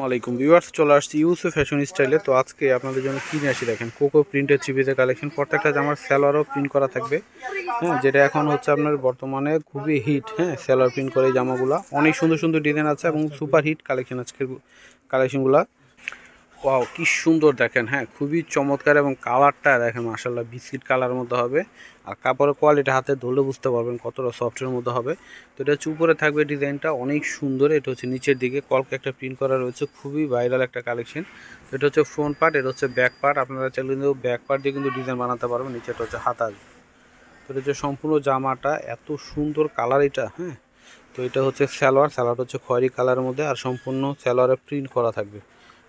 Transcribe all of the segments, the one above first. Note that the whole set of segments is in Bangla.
আলাইকুম ভিউয়ার্স, চলে আসছি ইউসুফ ফ্যাশন স্টাইলে। তো আজকে আপনাদের জন্য কিনে আসি দেখেন কোকো প্রিন্টের চিবিদের কালেকশন। প্রত্যেকটা জামার সালোয়ারও প্রিন্ট করা থাকবে, হ্যাঁ, যেটা এখন হচ্ছে আপনার বর্তমানে খুবই হিট। হ্যাঁ, সালোয়ার প্রিন্ট করে এই জামাগুলো অনেক সুন্দর সুন্দর ডিজাইন আছে এবং সুপার হিট কালেকশন আজকের কালেকশনগুলো। ওয়াও, কি সুন্দর দেখেন। হ্যাঁ, খুবই চমৎকার এবং কালারটা দেখেন মাশাআল্লাহ বিস্কিট কালারের মধ্যে হবে। আর কাপড়ের কোয়ালিটি হাতে ধরলে বুঝতে পারবেন কতটা সফটের মধ্যে হবে। তো এটা হচ্ছে উপরে থাকবে ডিজাইনটা অনেক সুন্দর। এটা হচ্ছে নিচের দিকে কলকে একটা প্রিন্ট করা রয়েছে, খুবই ভাইরাল একটা কালেকশন। তো এটা হচ্ছে ফ্রন্ট পার্ট, এটা হচ্ছে ব্যাক পার্ট। আপনারা চাইলে কিন্তু ব্যাক পার্ট দিয়ে কিন্তু ডিজাইন বানাতে পারবেন। নিচেটা হচ্ছে হাতা। তো এটা হচ্ছে সম্পূর্ণ জামাটা এত সুন্দর কালার এটা। হ্যাঁ, তো এটা হচ্ছে সালোয়ার হচ্ছে খয়েরি কালারের মধ্যে, আর সম্পূর্ণ সালোয়ারে প্রিন্ট করা থাকবে।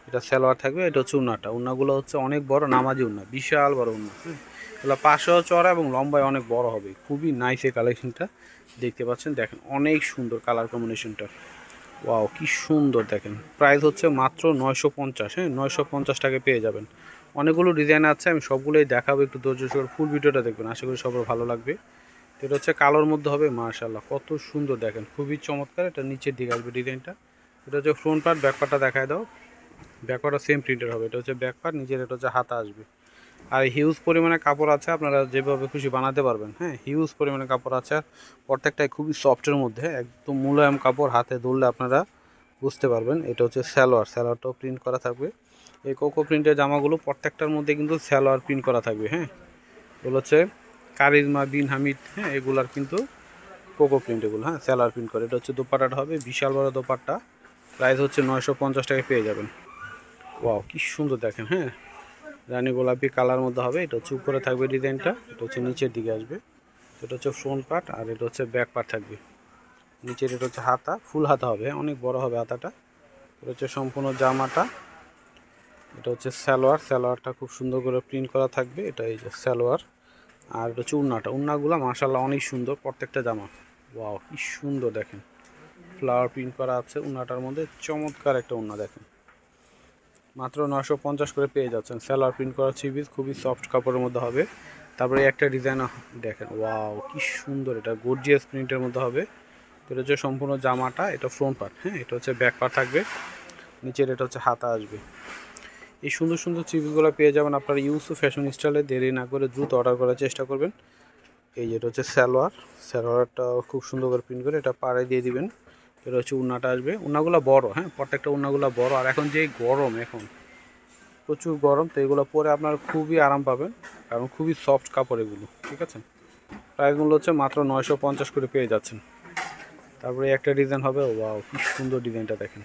এটা সালোয়ার থাকবে। এটা হচ্ছে উন্নাগুলো হচ্ছে অনেক বড় নামাজি উন্না, বিশাল বড় উন্না। হ্যাঁ, এগুলো পাশেও চড়া এবং লম্বায় অনেক বড় হবে। খুবই নাইস এই কালেকশনটা, দেখতে পাচ্ছেন। দেখেন অনেক সুন্দর কালার কম্বিনেশনটা। ওয়াও, কি সুন্দর দেখেন। প্রাইস হচ্ছে মাত্র 950। হ্যাঁ, 950 টাকা পেয়ে যাবেন। অনেকগুলো ডিজাইন আছে, আমি সবগুলোই দেখাবো। একটু ধৈর্য সহকারে ফুল ভিডিওটা দেখবেন, আশা করি সবার ভালো লাগবে। এটা হচ্ছে কালোর মধ্যে হবে, মাশাআল্লাহ কত সুন্দর দেখেন, খুবই চমৎকার। এটা নিচের দিকে আসবে ডিজাইনটা। এটা হচ্ছে ফ্রন্ট পার্ট, ব্যাক পার্টটা দেখায় দাও। ব্যাক পার্টটা সেম প্রিন্টের হবে। এটা হচ্ছে ব্যাক পার্ট, নিচের এটা হচ্ছে হাতা আসবে। আর হিউজ পরিমাণে কাপড় আছে, আপনারা যেভাবে খুশি বানাতে পারবেন। হ্যাঁ, হিউজ পরিমাণে কাপড় আছে, আর প্রত্যেকটাই খুবই সফটের মধ্যে, একদম মোলায়েম কাপড়। হাতে ধরলে আপনারা বুঝতে পারবেন। এটা হচ্ছে সালোয়ারটাও প্রিন্ট করা থাকবে। এই কোকো প্রিন্টের জামাগুলো প্রত্যেকটার মধ্যে কিন্তু সালোয়ার প্রিন্ট করা থাকবে। হ্যাঁ, এগুলো হচ্ছে কারিজমা বিন হামিদ। হ্যাঁ, এগুলার কিন্তু কোকো প্রিন্ট এগুলো। হ্যাঁ, সালোয়ার প্রিন্ট করে। এটা হচ্ছে দোপাট্টাটা হবে বিশাল বড় দোপাট্টা। প্রাইস হচ্ছে 950 টাকায় পেয়ে যাবেন। ওয়াও, কি সুন্দর দেখেন। হ্যাঁ, রানী গোলাপি কালার মধ্যে হবে। এটা হচ্ছে উপরে থাকবে ডিজাইনটা, এটা হচ্ছে নিচের দিকে আসবে। এটা হচ্ছে ফ্রন্ট পার্ট, আর এটা হচ্ছে ব্যাক পার্ট থাকবে। নিচের এটা হচ্ছে হাতা, ফুল হাতা হবে, অনেক বড় হবে হাতাটা। এটা হচ্ছে সম্পূর্ণ জামাটা। এটা হচ্ছে সালোয়ারটা খুব সুন্দর করে প্রিন্ট করা থাকবে। এটা এই যে সালোয়ার। আর এটা হচ্ছে উন্নাগুলো মাশাআল্লাহ অনেক সুন্দর প্রত্যেকটা জামা। ওয়াও, কি সুন্দর দেখেন, ফ্লাওয়ার প্রিন্ট করা আছে উন্নাটার মধ্যে। চমৎকার একটা উন্না দেখেন, মাত্র 950 করে পেয়ে যাচ্ছেন। সালোয়ার প্রিন্ট করা চিবিস, খুবই সফট কাপড়ের মধ্যে হবে। তারপরে একটা ডিজাইন দেখেন, ওয়াও কি সুন্দর, এটা গর্জিয়াস প্রিন্টের মধ্যে হবে। এটা হচ্ছে সম্পূর্ণ জামাটা। এটা ফ্রন্ট পার্ট। হ্যাঁ, এটা হচ্ছে ব্যাক পার্ট থাকবে। নিচের এটা হচ্ছে হাতা আসবে। এই সুন্দর সুন্দর চিবিসগুলো পেয়ে যাবেন আপনারা ইউসুফ ফ্যাশন স্টাইলে। দেরি না করে দ্রুত অর্ডার করার চেষ্টা করবেন। এই যেটা হচ্ছে সালোয়ারটা খুব সুন্দর করে প্রিন্ট করে এটা পাড়ে দিয়ে দিবেন। এটা হচ্ছে উন্নাটা আসবে। উন্নাগুলো বড়, হ্যাঁ, প্রত্যেকটা উন্নাগুলো বড়। আর এখন যে গরম, এখন প্রচুর গরম, তো এগুলো পরে আপনার খুবই আরাম পাবেন, কারণ খুবই সফট কাপড় এগুলো। ঠিক আছে, প্রাইসগুলো হচ্ছে মাত্র 950 করে পেয়ে যাচ্ছেন। তারপরে একটা ডিজাইন হবে। ওয়াও, কি সুন্দর ডিজাইনটা দেখেন,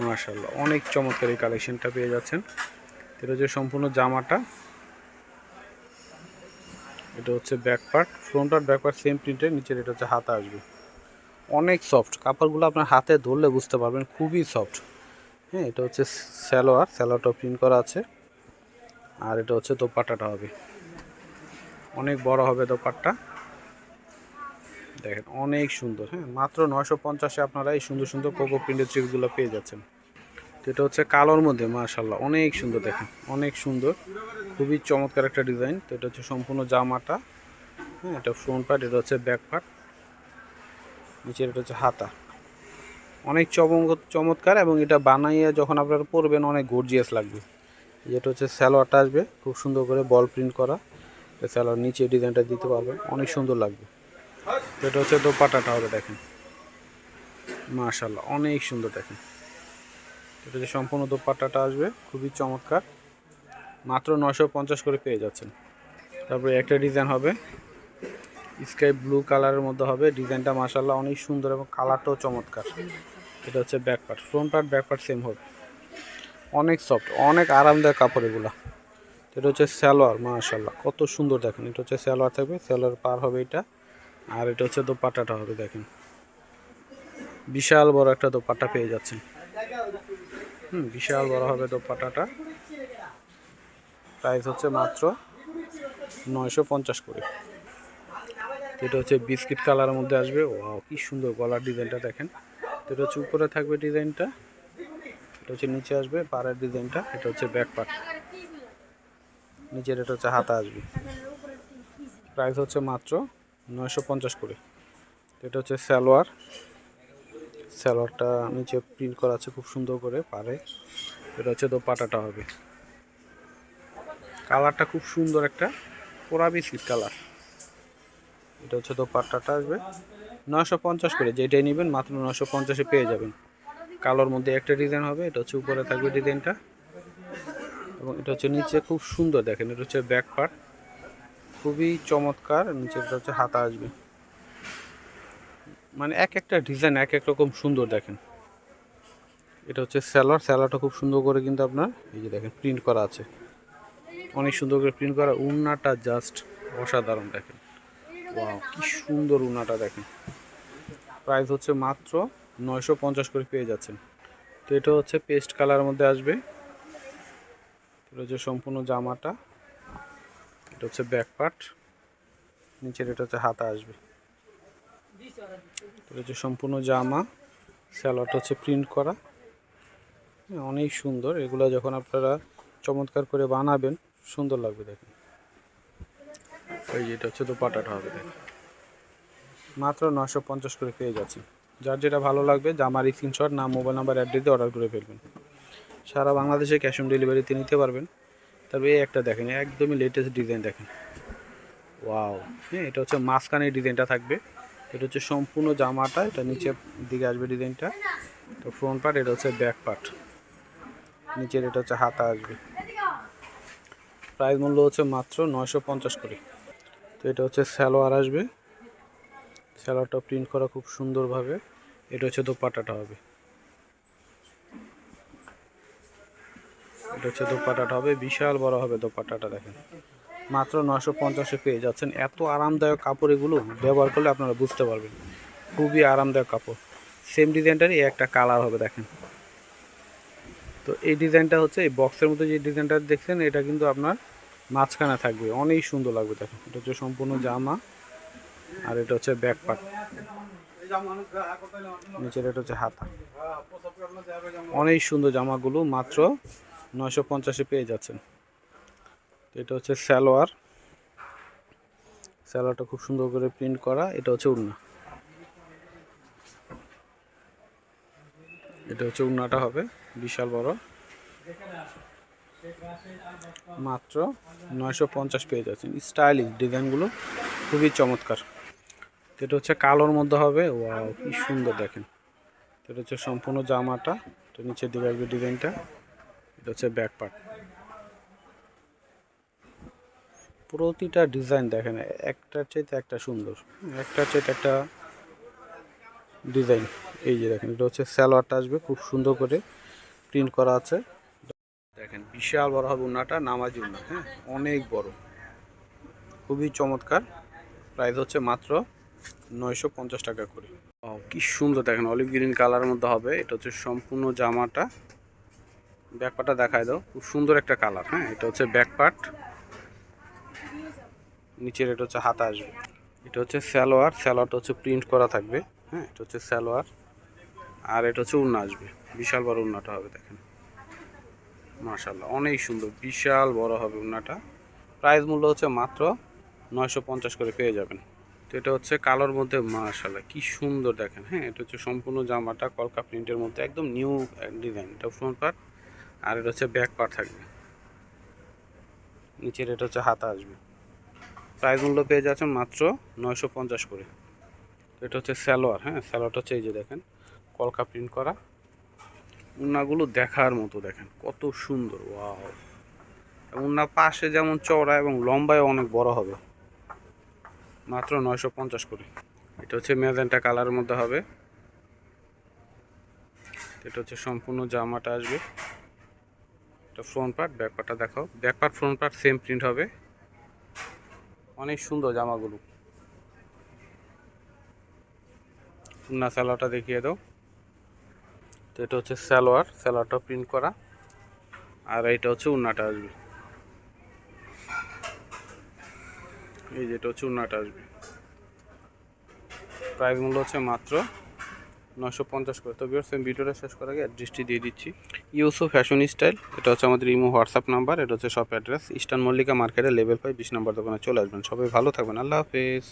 মাশাআল্লাহ অনেক চমৎকার এই কালেকশনটা পেয়ে যাচ্ছেন। এটা হচ্ছে সম্পূর্ণ জামাটা। এটা হচ্ছে ব্যাক পার্ট, ফ্রন্ট আর ব্যাক পার্ট সেম প্রিন্টের। নিচের এটা হচ্ছে হাতা আসবে। অনেক সফট কাপড়গুলো, আপনার হাতে ধরলে বুঝতে পারবেন, খুবই সফট। হ্যাঁ, এটা হচ্ছে সালোয়ারটা প্রিন্ট করা আছে। আর এটা হচ্ছে দোপাট্টাটা হবে, অনেক বড় হবে দোপাট্টা। দেখেন অনেক সুন্দর। হ্যাঁ, মাত্র 950-এ আপনারা এই সুন্দর সুন্দর কোকো প্রিন্টের চিপগুলো পেয়ে যাচ্ছেন। তো এটা হচ্ছে কালোর মধ্যে, মাশাআল্লাহ অনেক সুন্দর দেখেন, অনেক সুন্দর, খুবই চমৎকার একটা ডিজাইন। তো এটা হচ্ছে সম্পূর্ণ জামাটা। হ্যাঁ, এটা ফ্রন্ট পার্ট, এটা হচ্ছে ব্যাক পার্ট, নিচের এটা হচ্ছে হাতা। অনেক চমৎকার, এবং এটা বানাইয়ে যখন আপনারা পরবেন অনেক গর্জিয়াস লাগবে। যেটা হচ্ছে সালোয়ারটা আসবে খুব সুন্দর করে বল প্রিন্ট করা। সালোয়ার নিচে ডিজাইনটা দিতে পারবেন, অনেক সুন্দর লাগবে। এটা হচ্ছে দোপাট্টাটা হবে, দেখেন মাশাআল্লাহ অনেক সুন্দর দেখেন। এটা যে সম্পূর্ণ দোপাট্টাটা আসবে, খুবই চমৎকার। মাত্র 950 করে পেয়ে যাচ্ছেন। তারপরে একটা ডিজাইন হবে স্কাই ব্লু কালারের মধ্যে হবে। ডিজাইনটা মাশাআল্লাহ অনেক সুন্দর এবং কালারটাও চমৎকার। এটা হচ্ছে back part, front part back part same হবে। অনেক সফট, অনেক আরামদায়ক কাপড় এগুলা। এটা হচ্ছে সালোয়ার, মাশাআল্লাহ কত সুন্দর দেখেন। এটা হচ্ছে সালোয়ার থাকবে, সালোয়ার পার হবে এটা। আর এটা হচ্ছে দোপাট্টাটা হবে, দেখেন বিশাল বড় একটা দোপাট্টা পেয়ে যাচ্ছেন। বিশাল বড় হবে দোপাট্টাটা। প্রাইস হচ্ছে মাত্র 950 করে। এটা হচ্ছে বিস্কিট কালারের মধ্যে আসবে। ওয়াও, কি সুন্দর গলার ডিজাইনটা দেখেন। এটা হচ্ছে উপরে থাকবে ডিজাইনটা, এটা হচ্ছে নিচে আসবে পাড়ের ডিজাইনটা। এটা হচ্ছে ব্যাক পার্ট, নিচের এটা হচ্ছে হাতা আসবে। প্রাইস হচ্ছে মাত্র 950 করে। এটা হচ্ছে সালোয়ারটা নিচে প্রিন্ট করা আছে খুব সুন্দর করে পারে। এটা হচ্ছে দোপাট্টাটা হবে, কালারটা খুব সুন্দর একটা পোড়া বিস্কিট কালার। এটা হচ্ছে দোপাট্টাটা আসবে 950 করে, যেটাই নেবেন মাত্র 950-এ পেয়ে যাবেন। কালোর মধ্যে একটা ডিজাইন হবে, এটা হচ্ছে উপরে থাকবে ডিজাইনটা, এবং এটা হচ্ছে নিচে খুব সুন্দর দেখেন। এটা হচ্ছে ব্যাক পার্ট, খুবই চমৎকার। নিচে এটা হচ্ছে হাতা আসবে, মানে এক একটা ডিজাইন এক এক রকম সুন্দর দেখেন। এটা হচ্ছে স্যালোয়ারটা খুব সুন্দর করে কিন্তু আপনার এই যে দেখেন প্রিন্ট করা আছে, অনেক সুন্দর করে প্রিন্ট করা। উন্নাটা জাস্ট অসাধারণ দেখেন, ওয়াও কি সুন্দর উন্নাটা দেখেন। প্রাইস হচ্ছে মাত্র 950 করে পেয়ে যাচ্ছেন। তো এটা হচ্ছে পেস্ট কালারের মধ্যে আসবে। এটা হচ্ছে সম্পূর্ণ জামাটা, এটা হচ্ছে ব্যাক পার্ট, নিচের এটা হচ্ছে হাতা আসবে। এটা হচ্ছে সম্পূর্ণ জামা, সালোয়ারটা হচ্ছে প্রিন্ট করা, অনেক সুন্দর। এগুলো যখন আপনারা চমৎকার করে বানাবেন সুন্দর লাগবে দেখেন। এই যে এটা হচ্ছে দোপাট্টাটা হবে দেখেন, মাত্র 950 করে পেয়ে যাচ্ছেন। যার যেটা ভালো লাগবে জামার স্ক্রিনশট, নাম, মোবাইল নাম্বার, অ্যাড্রেস দিয়ে অর্ডার করে ফেলবেন। সারা বাংলাদেশে ক্যাশ অন ডেলিভারিতে নিতে পারবেন। তবে এই একটা দেখেন, একদমই লেটেস্ট ডিজাইন দেখেন, ওয়াও। হ্যাঁ, এটা হচ্ছে মাঝখানে ডিজাইনটা থাকবে। এটা হচ্ছে সম্পূর্ণ জামাটা, এটা নিচের দিকে আসবে ডিজাইনটা। তো ফ্রন্ট পার্ট, এটা হচ্ছে ব্যাক পার্ট, নিচের এটা হচ্ছে হাতা আসবে। প্রাইস মূল্য হচ্ছে মাত্র 950 করে। তো এটা হচ্ছে সালোয়ার আসবে, সালোয়ারটা প্রিন্ট করা খুব সুন্দরভাবে। এটা হচ্ছে দোপাট্টাটা হবে, এটা হচ্ছে দোপাট্টাটা হবে, বিশাল বড় হবে দোপাট্টাটা দেখেন। মাত্র 950-এ পেয়ে যাচ্ছেন। এত আরামদায়ক কাপড়, এগুলো ব্যবহার করলে আপনারা বুঝতে পারবেন, খুবই আরামদায়ক কাপড়। সেম ডিজাইনটারই একটা কালার হবে দেখেন। তো এই ডিজাইনটা হচ্ছে এই বক্সের মধ্যে যে ডিজাইনটা দেখছেন, এটা কিন্তু আপনার মাঝখানে থাকবে, অনেক সুন্দর লাগবে দেখেন। এটা হচ্ছে সম্পূর্ণ জামা, আর এটা হচ্ছে ব্যাক পার্ট, নিচের এটা হচ্ছে হাতা। অনেক সুন্দর জামাগুলো মাত্র 950-এ পেয়ে যাচ্ছেন। তো এটা হচ্ছে সালোয়ারটা খুব সুন্দর করে প্রিন্ট করা। এটা হচ্ছে ওড়না, এটা হচ্ছে ওড়নাটা হবে বিশাল বড়, মাত্র 950 পেয়ে যাচ্ছেন। স্টাইলিশ ডিজাইনগুলো খুবই চমৎকার। এটা হচ্ছে কালোর মধ্যে হবে, ওয়াও কি সুন্দর দেখেন। এটা হচ্ছে সম্পূর্ণ জামাটা, তো নিচের দিকে আসবে ডিজাইনটা। এটা হচ্ছে ব্যাক পার্ট, প্রতিটা ডিজাইন দেখেন একটার চাইতে একটা সুন্দর, একটার চাইতে একটা ডিজাইন। এই যে দেখেন, এটা হচ্ছে সালোয়ারটা আসবে, খুব সুন্দর করে প্রিন্ট করা আছে দেখেন, বিশাল বড় হবে ওড়নাটা, নামাজি ওড়না। হ্যাঁ, অনেক বড়, খুবই চমৎকার। প্রাইস হচ্ছে মাত্র 950 টাকা করে। কি সুন্দর দেখেন, অলিভ গ্রিন কালারের মধ্যে হবে। এটা হচ্ছে সম্পূর্ণ জামাটা, ব্যাক পার্টটা দেখায় দাও, খুব সুন্দর একটা কালার। হ্যাঁ, এটা হচ্ছে ব্যাক পার্ট, নিচের এটা হচ্ছে হাতা আসবে। এটা হচ্ছে সালোয়ারটা হচ্ছে প্রিন্ট করা থাকবে। হ্যাঁ, এটা হচ্ছে সালোয়ার, আর এটা হচ্ছে ওড়না আসবে, বিশাল বড় ওড়নাটা হবে দেখেন, মাশাআল্লাহ অনেক সুন্দর, বিশাল বড় হবে ওড়নাটা। প্রাইস মূল্য হচ্ছে মাত্র 950 করে পেয়ে যাবেন। তো এটা হচ্ছে কালোর মধ্যে, মাশাআল্লাহ কি সুন্দর দেখেন। হ্যাঁ, এটা হচ্ছে সম্পূর্ণ জামাটা কলকা প্রিন্টের মধ্যে, একদম নিউ ডিজাইন। এটা ফ্রন্ট পার্ট, আর এটা হচ্ছে ব্যাক পার্ট থাকবে, নিচের এটা হচ্ছে হাতা আসবে। প্রাইস মূল্য পেয়ে যাচ্ছেন মাত্র 950 করে। তো এটা হচ্ছে সালোয়ার। হ্যাঁ, সালোয়ারটা হচ্ছে এই যে দেখেন কলকা প্রিন্ট করা, ওড়নাগুলো দেখার মতো দেখেন কত সুন্দর, ওয়াও। ওড়না পাশে যেমন চওড়া এবং লম্বায় অনেক বড় হবে, মাত্র 950 করে। এটা হচ্ছে ম্যাজেন্টা কালারের মধ্যে হবে। এটা হচ্ছে সম্পূর্ণ জামাটা আসবে, এটা ফ্রন্ট পার্ট, ব্যাক পার্টটা দেখাও। Back part front part same print হবে, অনেক সুন্দর জামাগুলো। ওড়না সালোয়ারটা দেখিয়ে দাও। তো এটা হচ্ছে সালোয়ারটা প্রিন্ট করা, আর এটা হচ্ছে ওড়নাটা আসবে। এই যে এটা হচ্ছে ওড়নাটা আসবে। প্রাইস মূল্য হচ্ছে মাত্র 950 করে। তো ভিউয়ার্স, আমি ভিডিওটা শেষ করার আগে অ্যাড্রেসটি দিয়ে দিচ্ছি। ইউসুফ ফ্যাশন স্টাইল, এটা হচ্ছে আমাদের ইমো হোয়াটসঅ্যাপ নাম্বার, এটা হচ্ছে শপ অ্যাড্রেস ইস্টার্ন মল্লিকা মার্কেটের লেভেল 5 20 নম্বর দোকানে চলে আসবেন। সবাই ভালো থাকবেন, আল্লাহ হাফেজ।